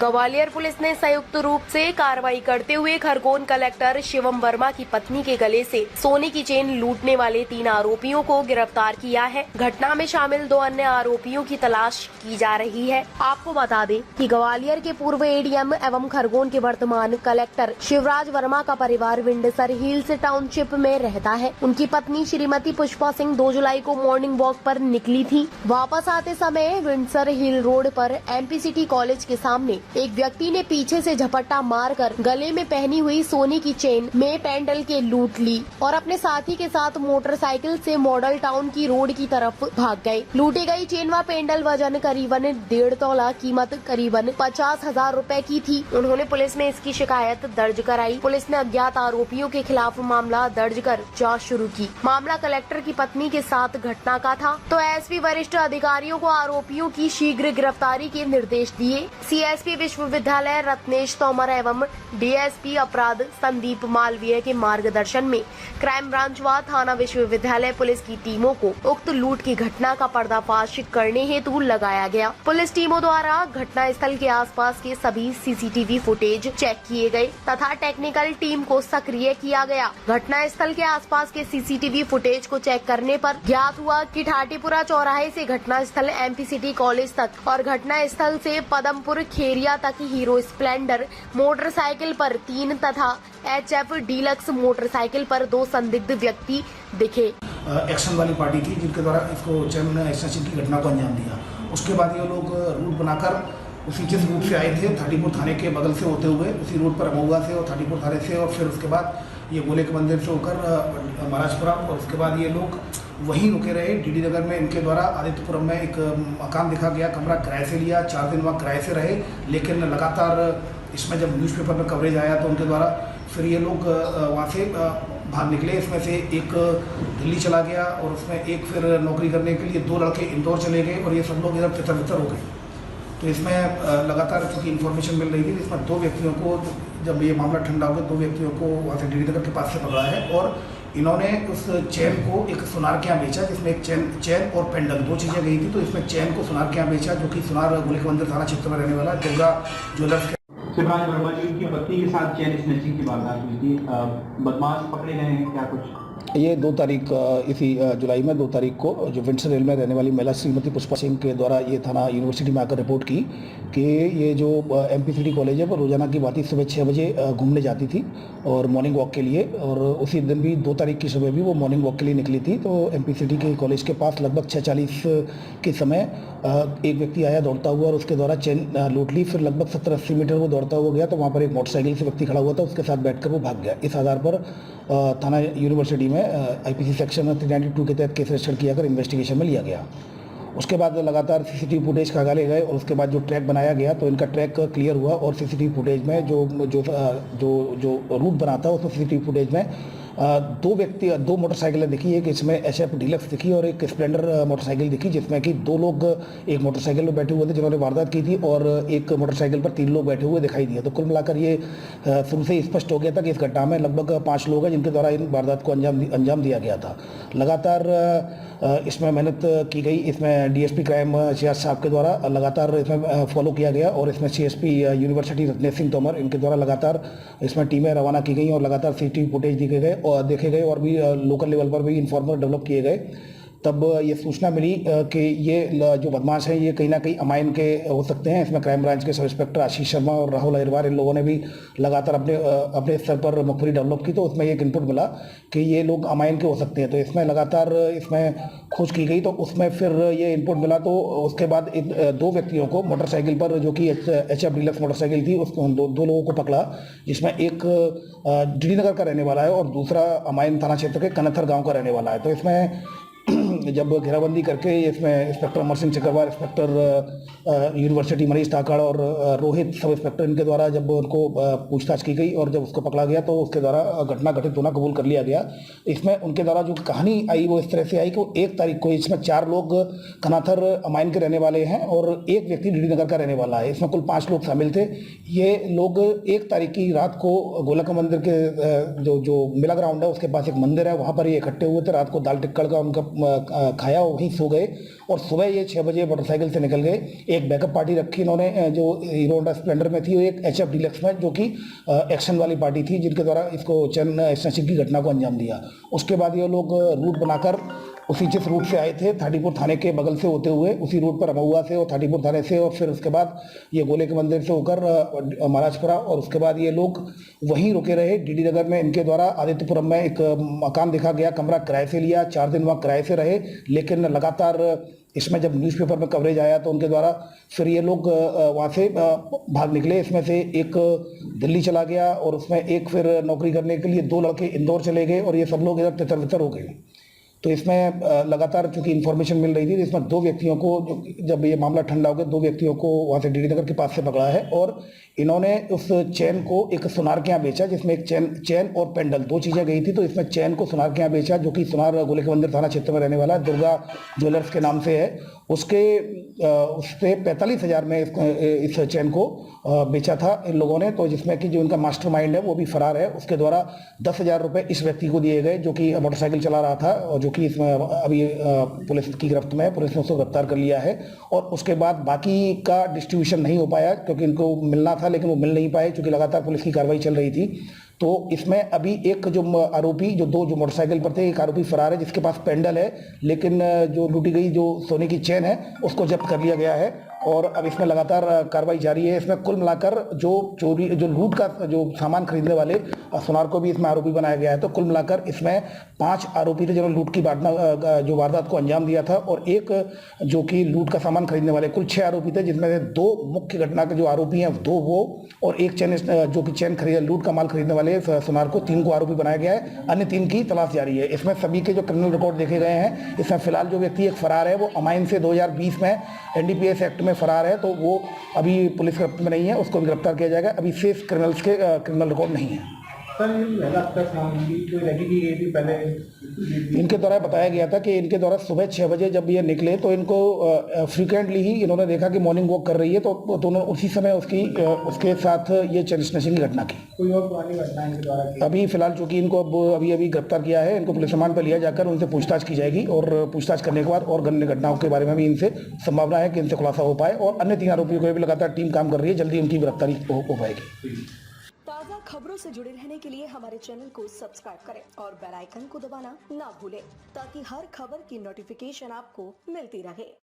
Gwalior police ने संयुक्त रूप से कार्रवाई करते हुए खरगोन कलेक्टर शिवम वर्मा की पत्नी के गले से सोने की चेन लूटने वाले 3 आरोपियों को गिरफ्तार किया है। घटना में शामिल 2 अन्य आरोपियों की तलाश की जा रही है। आपको बता दें कि ग्वालियर के पूर्व एडीएम एवं खरगोन के वर्तमान कलेक्टर शिवराज वर्मा का परिवार विंडसर हिल्स टाउनशिप में रहता है। उनकी पत्नी श्रीमती पुष्पा सिंह 2 जुलाई को मॉर्निंग वॉक पर निकली थी। वापस आते समय विंडसर हिल रोड पर एमपीसीटी कॉलेज के सामने एक व्यक्ति ने पीछे से झपट्टा मारकर गले में पहनी हुई सोने की चेन में पेंडल के लूट ली और अपने साथी के साथ मोटरसाइकिल से मॉडल टाउन की रोड की तरफ भाग गए। लूटी गई चेन व पेंडल वजन करीबन 1.5 तोला, कीमत करीबन 50,000 रुपए की थी। उन्होंने पुलिस में इसकी शिकायत दर्ज कराई। पुलिस ने अज्ञात आरोपियों के खिलाफ मामला दर्ज कर जाँच शुरू की। मामला कलेक्टर की पत्नी के साथ घटना का था तो एसपी वरिष्ठ अधिकारियों को आरोपियों की शीघ्र गिरफ्तारी के निर्देश दिए। सीएसपी विश्वविद्यालय रत्नेश तोमर एवं डीएसपी अपराध संदीप मालवीय के मार्गदर्शन में क्राइम ब्रांच व थाना विश्वविद्यालय पुलिस की टीमों को उक्त लूट की घटना का पर्दाफाश करने हेतु लगाया गया। पुलिस टीमों द्वारा घटना स्थल के आसपास के सभी सीसीटीवी फुटेज चेक किए गए तथा टेक्निकल टीम को सक्रिय किया गया। घटना स्थल के आसपास के सीसीटीवी फुटेज को चेक करने पर ज्ञात हुआ कि ठाटीपुरा चौराहे से घटना स्थल एमपीसीटी कॉलेज तक और घटना स्थल से पदमपुर खेरिया तक हीरो स्प्लेंडर मोटरसाइकिल पर 3 तथा एचएफ डीलक्स मोटरसाइकिल पर 2 संदिग्ध व्यक्ति दिखे। एक्शन वाली पार्टी थी जिनके द्वारा इसको चैन एक्सटेंशन की घटना को अंजाम दिया। उसके बाद ये लोग रूट बनाकर उसी जिस रूट से आए थे थाटीपुर थाने के बगल से होते हुए उसी रूट पर महुआ से और थाटीपुर थाने से और फिर उसके बाद ये गोले के मंदिर से होकर महाराजपुरा और उसके बाद ये लोग वहीं रुके रहे। डीडी नगर में इनके द्वारा आदित्यपुरम में एक मकान दिखा गया, कमरा किराए से लिया, 4 दिन वहाँ किराए से रहे। लेकिन लगातार इसमें जब न्यूज़पेपर में कवरेज आया तो उनके द्वारा फिर ये लोग वहाँ से भाग निकले। इसमें से एक दिल्ली चला गया और उसमें एक फिर नौकरी करने के लिए 2 लड़के इंदौर चले गए और ये सब लोग इधर तितर-बितर हो गए। तो इसमें लगातार चूँकि इन्फॉर्मेशन मिल रही थी इसमें 2 व्यक्तियों को जब ये मामला ठंडा हो गया 2 व्यक्तियों को वहाँ से डीडी नगर के पास से पकड़ा है और इन्होंने उस चैन को एक सुनार के यहाँ बेचा जिसमें एक चैन और पेंडल 2 चीज़ें गई थी। तो इसमें चैन को सुनार के यहाँ बेचा जो कि सुनार गोले के मंदिर थाना क्षेत्र में रहने वाला दुर्गा ज्वेलर्स। शिवराज वर्मा जी की पत्नी के साथ चैन स्नैचिंग की वारदात हुई थी। बदमाश पकड़े गए हैं क्या कुछ? ये 2 तारीख इसी जुलाई में 2 तारीख को जो विंडसर हिल में रहने वाली महिला श्रीमती पुष्पा सिंह के द्वारा ये थाना यूनिवर्सिटी में आकर रिपोर्ट की कि ये जो एमपीसीटी कॉलेज है वो रोज़ाना की बात ही सुबह 6 बजे घूमने जाती थी और मॉर्निंग वॉक के लिए और उसी दिन भी 2 तारीख की सुबह भी वो मॉर्निंग वॉक के लिए निकली थी। तो एमपीसीटी के कॉलेज के पास लगभग 6:40 के समय एक व्यक्ति आया दौड़ता हुआ और उसके द्वारा चेन लूट ली। फिर लगभग 70-80 मीटर वो दौड़ता हुआ गया तो वहाँ पर एक मोटरसाइकिल से व्यक्ति खड़ा हुआ था, उसके साथ बैठकर वो भाग गया। इस आधार पर थाना यूनिवर्सिटी में आईपीसी सेक्शन 392 के तहत केस रजिस्टर किया कर इन्वेस्टिगेशन में लिया गया। उसके बाद लगातार सीसीटीवी फुटेज खंगाले गए और उसके बाद जो ट्रैक बनाया गया तो इनका ट्रैक क्लियर हुआ और सीसीटीवी फुटेज में जो रूट बना था उसमें सीसीटीवी फुटेज में 2 मोटरसाइकिलें दिखी। एक इसमें एचएफ डीलक्स दिखी और एक स्प्लेंडर मोटरसाइकिल दिखी जिसमें कि 2 लोग एक मोटरसाइकिल पर बैठे हुए थे जिन्होंने वारदात की थी और एक मोटरसाइकिल पर 3 लोग बैठे हुए दिखाई दिए। तो कुल मिलाकर ये शुरू से स्पष्ट हो गया था कि इस घटना में लगभग 5 लोग हैं जिनके द्वारा इन वारदात को अंजाम दिया गया था। लगातार इसमें मेहनत की गई। इसमें डीएसपी क्राइम सियाज साहब के द्वारा लगातार इसमें फॉलो किया गया और इसमें सीएसपी यूनिवर्सिटी रत्नेश सिंह तोमर इनके द्वारा लगातार इसमें टीमें रवाना की गई और लगातार सीसीटीवी फुटेज देखे गए और भी लोकल लेवल पर भी इन्फॉर्मर डेवलप किए गए। तब ये सूचना मिली कि ये जो बदमाश हैं ये कहीं ना कहीं अमायन के हो सकते हैं। इसमें क्राइम ब्रांच के सब इंस्पेक्टर आशीष शर्मा और राहुल अहिरवार इन लोगों ने भी लगातार अपने स्तर पर मुखबिरी डेवलप की तो उसमें एक इनपुट मिला कि ये लोग अमायन के हो सकते हैं। तो इसमें लगातार इसमें खोज की गई तो उसमें फिर ये इनपुट मिला तो उसके बाद 2 व्यक्तियों को मोटरसाइकिल पर जो कि एचएफ डीलक्स मोटरसाइकिल थी उसको 2 लोगों को पकड़ा जिसमें एक डीडी नगर का रहने वाला है और दूसरा अमायन थाना क्षेत्र के कनथर गाँव का रहने वाला है। तो इसमें जब घेराबंदी करके इसमें inspector Amar Singh Chakrawar, inspector university Manish ताकड़ और रोहित सब इंस्पेक्टर इनके द्वारा जब उनको पूछताछ की गई और जब उसको पकड़ा गया तो उसके द्वारा घटना घटित होना कबूल कर लिया गया। इसमें उनके द्वारा जो कहानी आई वो इस तरह से आई कि 1 तारीख को इसमें 4 लोग कनाथर अमायन के रहने वाले हैं और एक व्यक्ति डीडी नगर का रहने वाला है। इसमें कुल 5 लोग शामिल थे। ये लोग 1 तारीख की रात को गोलक मंदिर के जो मिला ग्राउंड है उसके पास एक मंदिर है वहाँ पर ये इकट्ठे हुए थे। रात को दाल टिक्कड़ का उनका खाया और वहीं सो गए और सुबह ये 6 बजे मोटरसाइकिल से निकल गए। एक बैकअप पार्टी रखी इन्होंने जो हीरो होंडा स्प्लेंडर में थी, और एक HF डीलक्स में जो कि एक्शन वाली पार्टी थी, जिनके द्वारा इसको चैन स्नैचिंग की घटना को अंजाम दिया। उसके बाद ये लोग रूट बनाकर उसी जिस रूट से आए थे 34 थाने के बगल से होते हुए उसी रूट पर महुआ से और 34 थाने से, और फिर उसके बाद ये गोले के मंदिर से होकर महाराजपुरा, और उसके बाद ये लोग वहीं रुके रहे। DD नगर में इनके द्वारा आदित्यपुरम में एक मकान देखा गया, कमरा किराए से लिया, 4 दिन वहाँ किराए से रहे। लेकिन लगातार इसमें जब न्यूज़पेपर में कवरेज आया तो उनके द्वारा फिर ये लोग वहाँ से भाग निकले। इसमें से एक दिल्ली चला गया और उसमें एक फिर नौकरी करने के लिए 2 लड़के इंदौर चले गए, और ये सब लोग इधर तितर-बितर हो गए। तो इसमें लगातार चूंकि इन्फॉर्मेशन मिल रही थी, तो इसमें 2 व्यक्तियों को, जब ये मामला ठंडा हो गया, 2 व्यक्तियों को वहाँ से DD नगर के पास से पकड़ा है, और इन्होंने उस चैन को एक सुनार के यहाँ बेचा, जिसमें एक चैन और पेंडल 2 चीज़ें गई थी। तो इसमें चैन को सुनार के यहाँ बेचा, जो कि सुनार गोले के मंदिर थाना क्षेत्र में रहने वाला दुर्गा ज्वेलर्स के नाम से है। उससे 45,000 में इस चैन को बेचा था इन लोगों ने। तो जिसमें कि जो इनका मास्टरमाइंड है वो भी फरार है। उसके द्वारा 10,000 रुपये इस व्यक्ति को दिए गए, जो कि मोटरसाइकिल चला रहा था, और जो कि इसमें अभी पुलिस की गिरफ्त में है। पुलिस ने उसको गिरफ्तार कर लिया है, और उसके बाद बाकी का डिस्ट्रीब्यूशन नहीं हो पाया, क्योंकि इनको मिलना था लेकिन वो मिल नहीं पाए, क्योंकि लगातार पुलिस की कार्रवाई चल रही थी। तो इसमें अभी एक जो आरोपी, जो 2 जो मोटरसाइकिल पर थे, एक आरोपी फरार है जिसके पास पेंडल है, लेकिन जो लूटी गई जो सोने की चैन है उसको जब्त कर लिया गया है, और अब इसमें लगातार कार्रवाई जारी है। इसमें कुल मिलाकर जो लूट का जो सामान खरीदने वाले सुनार को भी इसमें आरोपी बनाया गया है। तो कुल मिलाकर इसमें 5 आरोपी थे जिन्होंने लूट की जो वारदात को अंजाम दिया था, और एक जो कि लूट का सामान खरीदने वाले। कुल 6 आरोपी थे, जिसमें से 2 मुख्य घटना के जो आरोपी हैं 2 वो, और एक जो कि चैन लूट का माल खरीदने वाले सुनार को, 3 को आरोपी बनाया गया है। अन्य 3 की तलाश जारी है। इसमें सभी के जो क्रिमिनल रिकॉर्ड देखे गए हैं। इसमें फिलहाल जो व्यक्ति एक फरार है, वो अमाइन से 2020 में NDPS एक्ट में फरार है, तो वो अभी पुलिस गिरफ्त में नहीं है, उसको भी गिरफ्तार किया जाएगा। अभी शेष क्रिमिनल्स के क्रिमिनल रिकॉर्ड नहीं है। सर, इनके द्वारा बताया गया था कि इनके द्वारा सुबह 6 बजे जब ये निकले तो इनको फ्रीक्वेंटली ही इन्होंने देखा कि मॉर्निंग वॉक कर रही है, तो उन्होंने उसी समय उसके साथ ये चैन स्नैचिंग की घटना की। कोई और पुरानी घटना इनके द्वारा अभी फिलहाल चूंकि इनको अभी गिरफ्तार किया है, इनको पुलिस रिमांड पर लिया जाकर उनसे पूछताछ की जाएगी, और पूछताछ करने के बाद और अन्य घटनाओं के बारे में भी इनसे संभावना है कि इनसे खुलासा हो पाए, और अन्य 3 आरोपियों को भी लगातार टीम काम कर रही है, जल्दी उनकी गिरफ्तारी हो पाएगी। ताज़ा खबरों से जुड़े रहने के लिए हमारे चैनल को सब्सक्राइब करें और बेल आइकन को दबाना ना भूलें, ताकि हर खबर की नोटिफिकेशन आपको मिलती रहे।